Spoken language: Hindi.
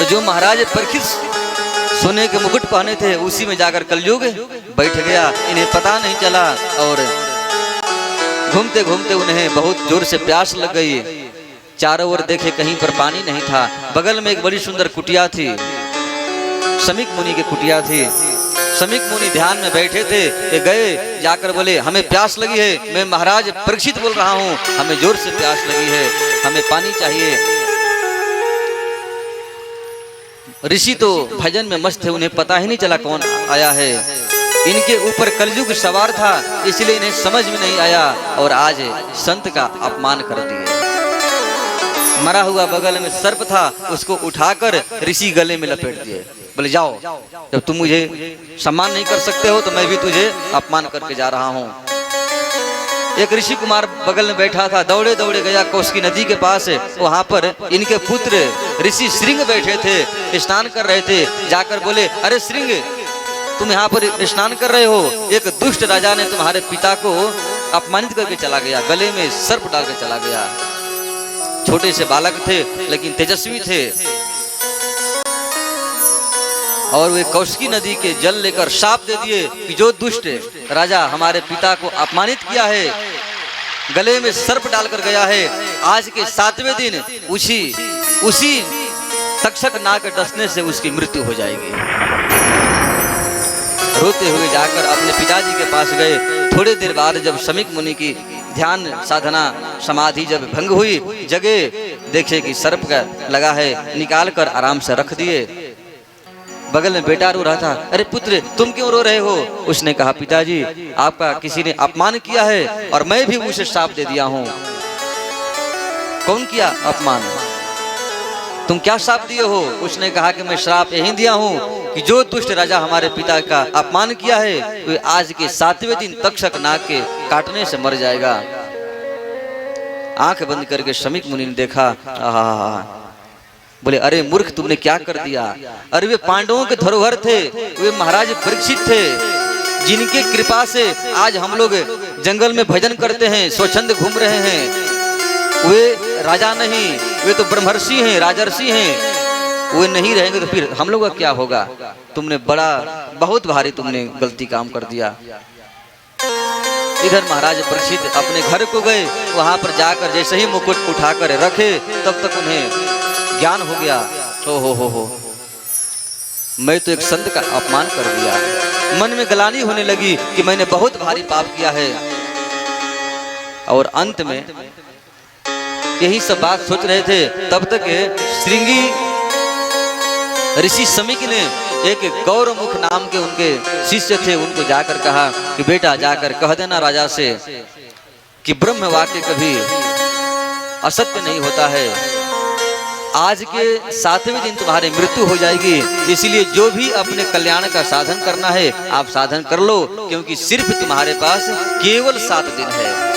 तो जो महाराज परीक्षित सोने के मुकुट पहने थे उसी में जाकर कलयुग बैठ गया। इन्हें पता नहीं चला और घूमते घूमते उन्हें बहुत जोर से प्यास लग गई। चारों ओर देखे कहीं पर पानी नहीं था। बगल में एक बड़ी सुंदर कुटिया थी, शमीक मुनि की कुटिया थी। शमीक मुनि ध्यान में बैठे थे। ये गए जाकर बोले हमें प्यास लगी है, मैं महाराज परीक्षित बोल रहा हूँ, हमें जोर से प्यास लगी है, हमें पानी चाहिए। ऋषि तो भजन में मस्त थे, उन्हें पता ही नहीं चला कौन आया है। इनके ऊपर कलयुग सवार था इसलिए इन्हें समझ में नहीं आया और आज संत का अपमान कर दिए। मरा हुआ बगल में सर्प था, उसको उठाकर ऋषि गले में लपेट दिए। बोले जाओ, जब तुम मुझे सम्मान नहीं कर सकते हो तो मैं भी तुझे अपमान करके जा रहा हूँ। एक ऋषि कुमार बगल में बैठा था, दौड़े दौड़े गया कौशिकी नदी के पास। वहां पर इनके पुत्र ऋषि श्रृंग बैठे थे, स्नान कर रहे थे। जाकर बोले अरे श्रृंग, तुम यहाँ पर स्नान कर रहे हो, एक दुष्ट राजा ने तुम्हारे पिता को अपमानित करके चला गया, गले में सर्प डालकर चला गया। छोटे से बालक थे लेकिन तेजस्वी थे और वे कौशिकी नदी के जल लेकर शाप दे दिए कि जो दुष्ट राजा हमारे पिता को अपमानित किया है, गले में सर्प डालकर गया है, आज के 7वें दिन उसी तक्षक नाग के डसने से उसकी मृत्यु हो जाएगी। रोते हुए जाकर अपने पिताजी के पास गए। थोड़ी देर बाद जब शमीक मुनि की ध्यान साधना समाधि जब भंग हुई, जगे देखे कि सर्प का लगा है, निकाल कर आराम से रख दिए। बगल में बेटा रो रहा था, अरे पुत्र तुम क्यों रो रहे हो? उसने कहा पिताजी आपका किसी ने अपमान किया है और मैं भी उसे श्राप दे दिया हूँ। कौन किया अपमान? तुम क्या श्राप दिए हो? उसने कहा कि मैं श्राप यही दिया हूँ कि जो दुष्ट राजा हमारे पिता का अपमान किया है वो आज के 7वें दिन तक्षक नाग के काटने से मर जाएगा। आंख बंद करके शमीक मुनि ने देखा, बोले अरे मूर्ख तुमने क्या कर दिया? अरे वे पांडवों के धरोहर थे, वे महाराज परीक्षित थे, जिनके कृपा से आज हम लोग जंगल में भजन करते हैं, स्वच्छंद घूम रहे हैं। वे राजा नहीं, वे तो ब्रह्मर्षि हैं, राजर्षि हैं। वे नहीं रहेंगे तो फिर हम लोग का क्या होगा? तुमने बहुत भारी तुमने गलती काम कर दिया। इधर महाराज परीक्षित अपने घर को गए। वहां पर जाकर जैसे ही मुकुट उठाकर रखे तब तक उन्हें ज्ञान हो गया, हो मैं तो एक संत का अपमान कर दिया। मन में ग्लानि होने लगी कि मैंने बहुत भारी पाप किया है। और अंत में यही सब बात सोच रहे थे, तब तक श्रृंगी ऋषि शमीक ने एक गौरमुख नाम के उनके शिष्य थे, उनको जाकर कहा कि बेटा जाकर कह देना राजा से कि ब्रह्म वाक्य कभी असत्य नहीं होता है। आज के 7वें दिन तुम्हारी मृत्यु हो जाएगी, इसलिए जो भी अपने कल्याण का साधन करना है आप साधन कर लो, क्योंकि सिर्फ तुम्हारे पास केवल 7 दिन है।